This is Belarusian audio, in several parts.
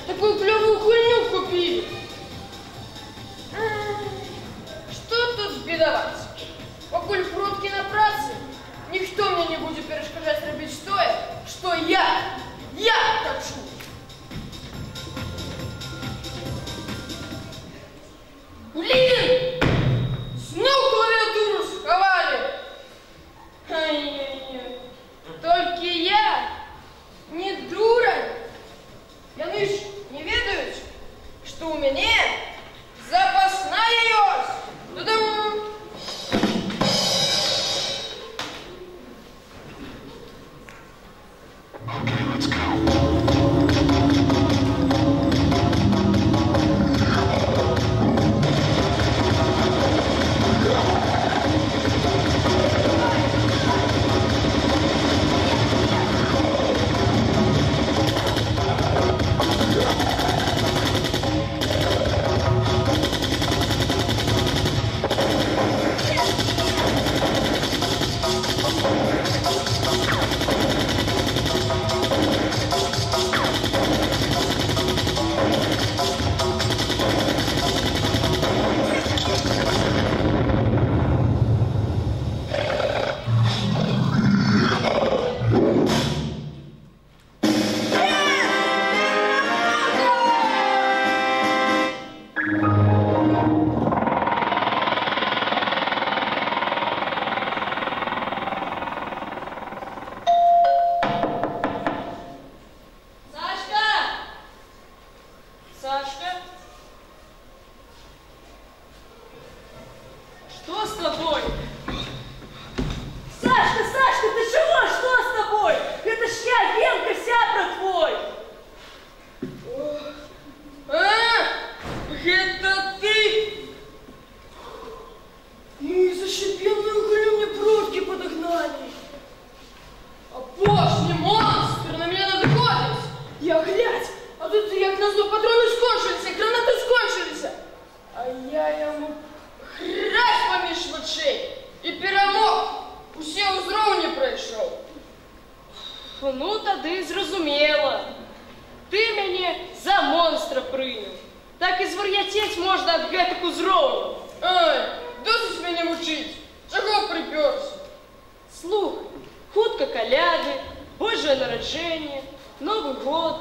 Такую клевую хуйню купили. Что тут збедовать? Покуль пробки на праце, ніхто мне не будет перешкоджать робить что я хочу. Блин! Снова клавиатуру сховали. Ай-яй-яй. Только я не дура. Яны ж не ведают, что у меня запасная ёсць. Тудам! Okay, let's go. Ну, тады зразумела. Ты мяне за монстра прыняў. Так і звар'яцець можна ад гэтак узроўню. Ай, досыць мяне мучыць. Чаго прыпёрся? Слухай, хутка каляды, Божае нараджэнне, Новы год.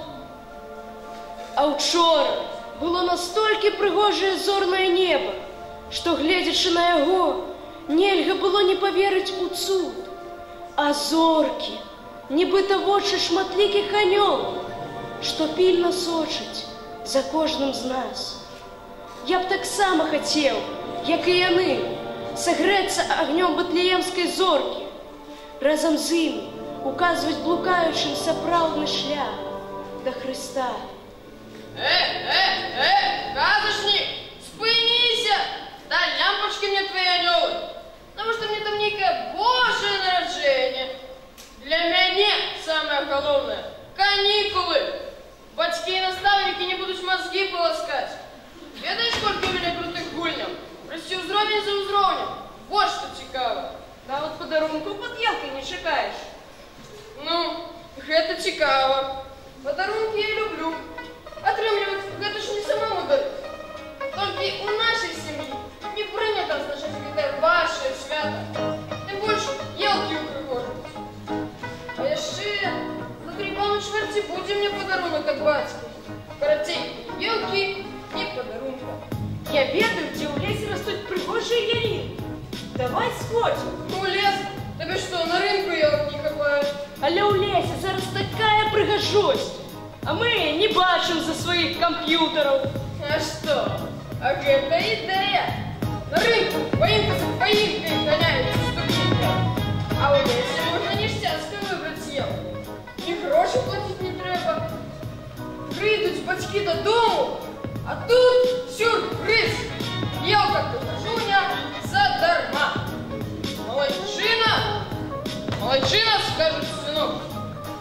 А учора было настолькі прыгожае зорнае неба, што, гледзячы на яго, нельга было не паверыць у цуд. А зоркі, нібыта вочы шматлікіх анёлаў, што пільна сочаць за кожным з нас. Я б таксама хацеў, як і яны, сагрэцца агнём батлеемскай зоркі, разам з імі указваць блукаючым сапраўдны шлях да Хрыста. Казачник, спыніся! Дай лямпочки мне твои анёлы, потому что мне там некое Божие нараджение. Для меня самое главное — каникулы. Батьки и наставники не будут мозги полоскать. Ведаешь, сколько у меня крутых гульням? Расти узровень за узровнем. Вот что цікаво. Да вот подарунку под ялкой не чекаешь. Ну, это цікаво. Подарунки я люблю. Отрымливать это ж не самому дарить. Только у нашей семьи не принято означать какое-то ваше свято. Тем больше елки упрыгоживать. А яшчэ на грибану чвэрці будзе мне подарунок от бацькі. Карацей, елки не подарунка. Я ведаю, где у лесе растут пригожие ялины. Давай сходим. Ну, лес, тебе что, на рынку елок не хапает? Але у лесе зараз такая прыгажосць. А мы не бачым за своих компьютеров. А что? А это идея. На рынку поимка за поимкой гоняют ступенькой. А у лесе идти до дому, а тут сюрприз. Елка Жуня задарма. Молодчина, скажет сынок.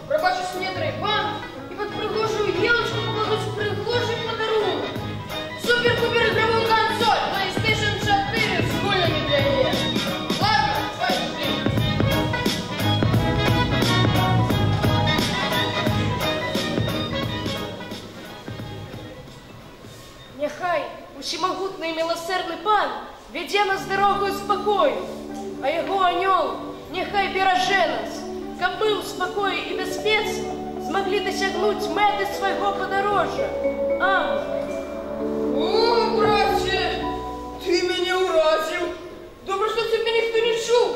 Пробачу с метра Иван, и под пригожую елочку кладут пригожий подарунок. Супер-пупер игровую консоль PlayStation 4 с гулями для нее. Ладно, пошли. Нехай усімогутний милосердний пан веде нас дорогою спокою, а його аньол нехай береже нас, каб ми у спокої і безпеці змогли досягнуть мети свого подорожжя. Аминь. О, братче, ты меня уразил. Добре, что тебя никто не чул.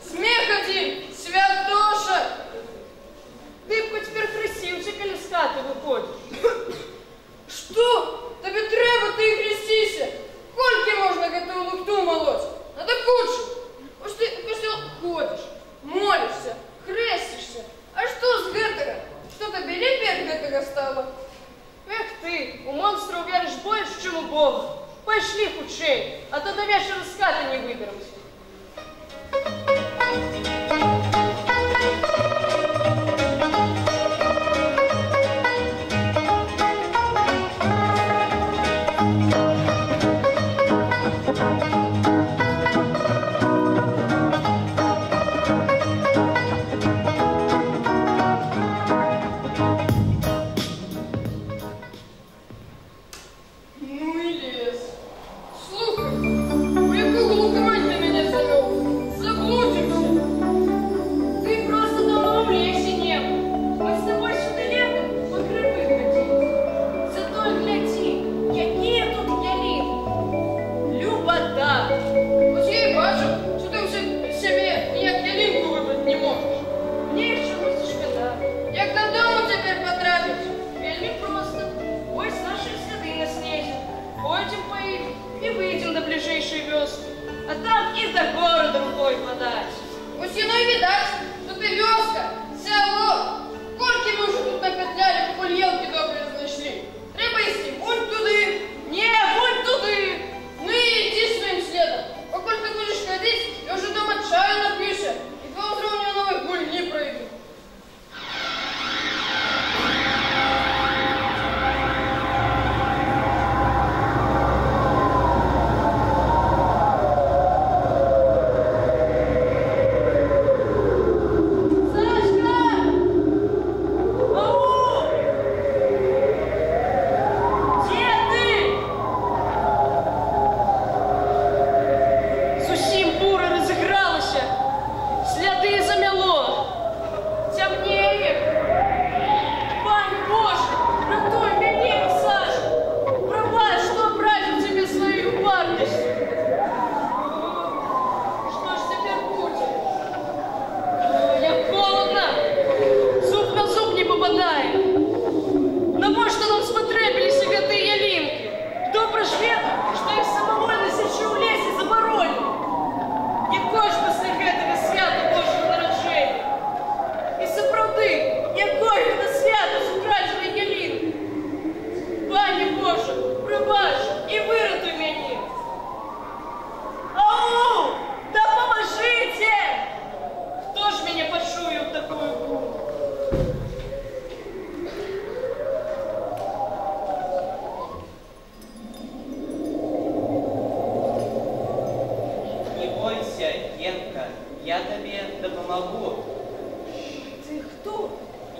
Смех один, святоша. Ти б хоч перехрестився, коли з хати виходиш. Что? Тебе треба, ты и хрестися. Кольки можно эту лухту молоть? Надо кучу. Ось ты в костел ходишь, молишься, хрестишься. А что с гэтага? Что тебе лепее от гэтага стало? Ех ти, у монстра віриш більше, чим у Бога. Пошли худшей, а то до вечора з хати не виберемося. Ну и лес. Слухай, в яку глухомань ты меня завел? Заблудимся. Ты просто давно в лесе не был. Мы с тобой сюда летом по грибы ходили. Зато гляди, какие тут ялинки. Любота. Ось я і бачу, що ти себе ніяк ялинку вибрати не можеш. Мне их чомусь шкода. Як додому тепер потрапити? Вельми просто. Ось наши следы на снеге. Пойдем по их и выйдем до ближайшей вёски. А там и до города рукой подать. Ось іно й видать, що ти вёска, село. Кольки ми вже тут напетляли, коль елки добре знайшли. Треба йти вон туди. Не, вон туды. Ну і йди своїм слідом. Поколь ти будеш ходити, я вже дома чаю напише. І два уровня нових гульні пройду. Сашка! Ау! Где ты? Зусім бура розігралася. Сляди замело. Темніє. Пань Боже, рятуй мене, Саша. Пробач, что образил тебе своей упартостью. Что ж теперь будет? Як холодно. Зуб на зуб не попадает. На что нам спотребились гэтые ялинки? Добре ж ведаю, что их самовольно сечу в лесе заборонено. Якой ж після гэтага свята Божого народження? І сапраўды, якой гэта свято з утрадженай ялинки? Пане Боже, пробач і виратуй мяне. Ау! Допоможите! Хто ж меня почує в такую буру? Не бойся, Ленка, я тобі допомогу. Ты кто?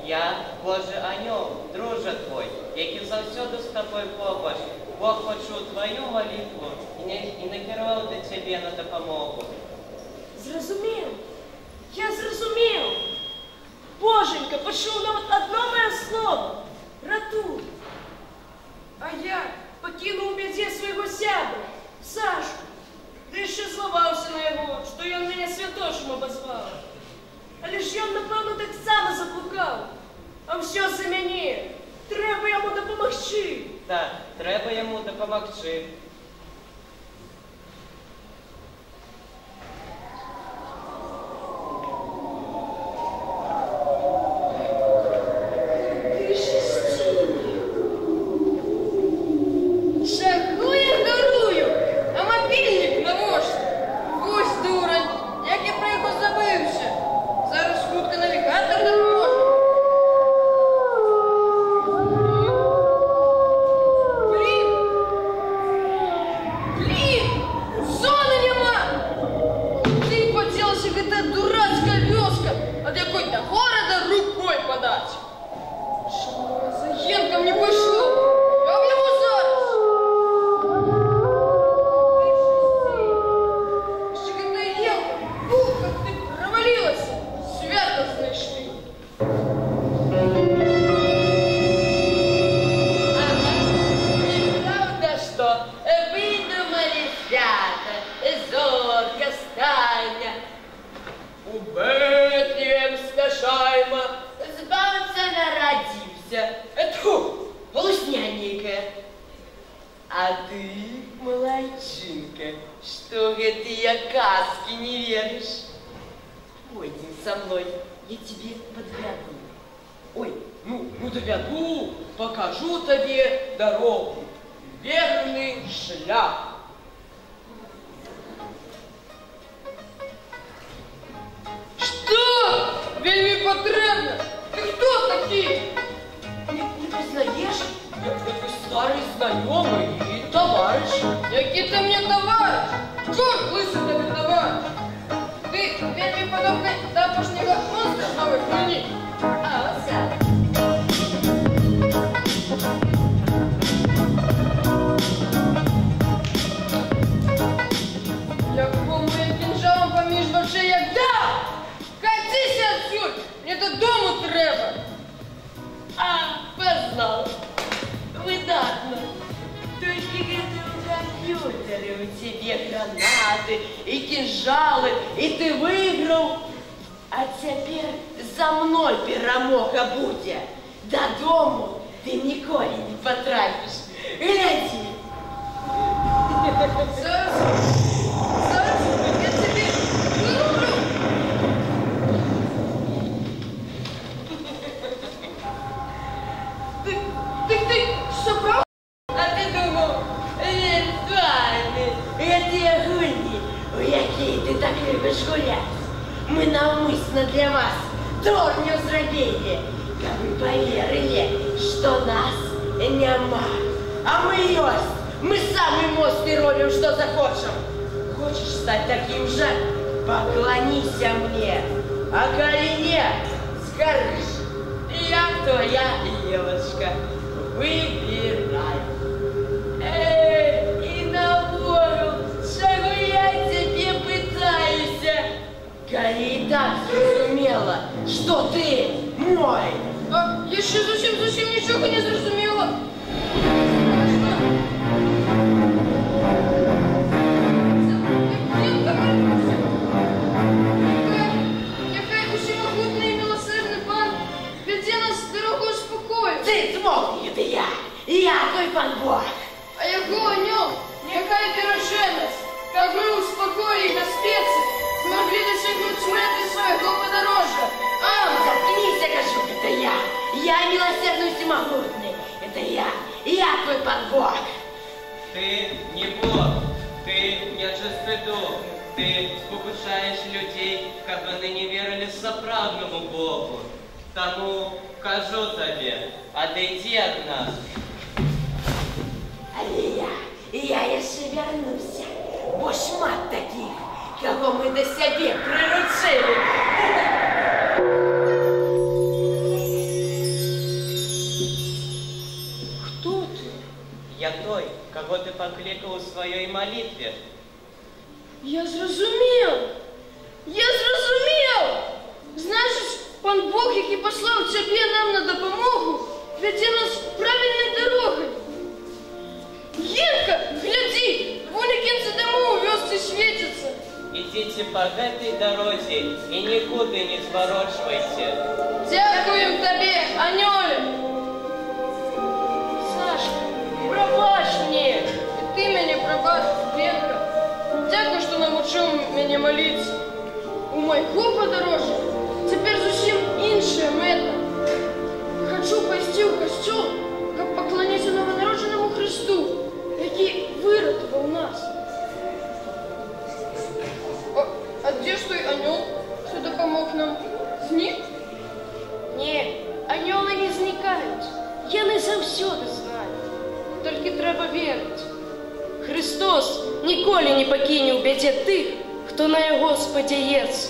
Я Божий анёл, друже твой, який завсёды з тобою побач. Бог почув твою молитву і накерував до тебе на допомогу. Зрозумів. Я зрозумів. Боженька, почув навіть одно моє слово. Ратуй. А я покинув у біді свого сябра, Сашку. Да ще зловався на його, що він мене святошем обозвав. Але ж він, напевно, так само заплукав. А все за мене. Треба йому допомогти. Так, треба йому допомогти. Ти ж стіні. ты я казки не веришь. Пойдем со мной, я тебе подведу. Ой, ну доведу, покажу тебе дорогу. Верный шлях. Что? Вельми потребно. Ты кто такие? Не познаешь? Это старый знакомый и товарищ. Який ты мне товарищ? Чорт лысый тебе товарищ. Ты вельми подобный тапошника монстра новой хуйни. А, оса. Як моим кинжалом поміж вообще як да! Катися отсюда! Мне додому треба! А, познал. Выдатно. Только это компьютеры, у тебя гранаты и кинжалы, и ты выиграл. А теперь за мной перемога будет. До дому ты ніколи не потрапишь. Гляди. Зараз я тебе вырублю! Ты собрал? А ти думав, віртуальний, это огульні, у які ти так любиш гулять. Ми навмисно для вас дурню зробили, а ви поверили, що нас нема. А ми есть, мы сами мост переролим, что захочем. Хочешь стать таким же? Поклонися мне, а коли нет, скажешь, я твоя девочка. Выбирай. И на волю, чего я тебе пытаюсь. Коли и так зрозумела, что ты мой. А я ще зовсім нічого не зрозуміла. Яка усемогутний і милосердний пан веде нас дорогою спокою. Ты смог, это я твой пан Бог. А його о нем нехай береже нас, как мы успокоили на спецы, смогли достигнуть смерти своего подорожья. Аминь. Заткнись, я кажу, это я. Я милосердный всемогутный. Это я твой пан Бог. Ты не Бог, ты нечистый дух, ты покушаешь людей, как бы они не верили соправдному Богу. Тому кажу тебе, отойди от нас. Але я еще вернусь. Бо шмат таких, кого мы до себе приручили. Кто ты? Я той, кого ты покликал в своей молитве. Я зрозумів! Я зрозумів! Значить, пан Бог, який послав тебе нам на допомогу, веде нас правильною дорогою. Єнка, гляди, вон кінці дому у вёсці світиться. Идите по этой дороге и никуда не сворачивайте. Дякуємо тобі, Аньоле. Сашка, пробач мне. І ти мені пробач, Ленка. Дякую, що навчив мене молитися. У моєго подорожжя тепер зовсім інша мета. Хочу пойти в костюл, щоб поклонитися новонародженому Христу, який вирятував нас. А де ж той анёл, що допомог нам? Зник? Ні, аньоли не зникають. Я не завсёды знаю. Тільки треба вірити. Христос ніколи не покине у бяде тих, хто на його сподяється.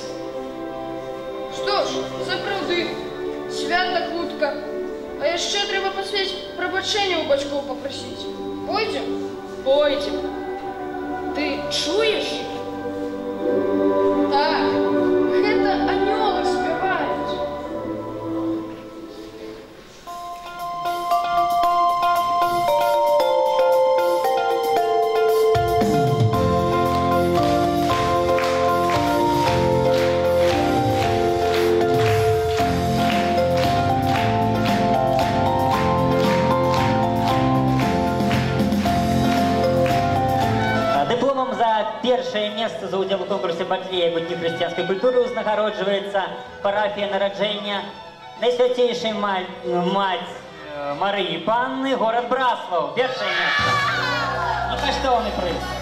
Що ж, це правди. Свята хутка. А яще треба посвять пробачення у батьків попросити. Пойдем? Пойдем. Ти чуєш? Так, гэта анёлы спяваюць. Дипломом за перший Першае месца за ўдзел у конкурсе Батлея гудні хрысціянскай культуры узнагароджваецца парафія нараджэння Найсвяцейшай маць Марыі Панны, горад Браслаў. Першае месца. І каштоўны прыз.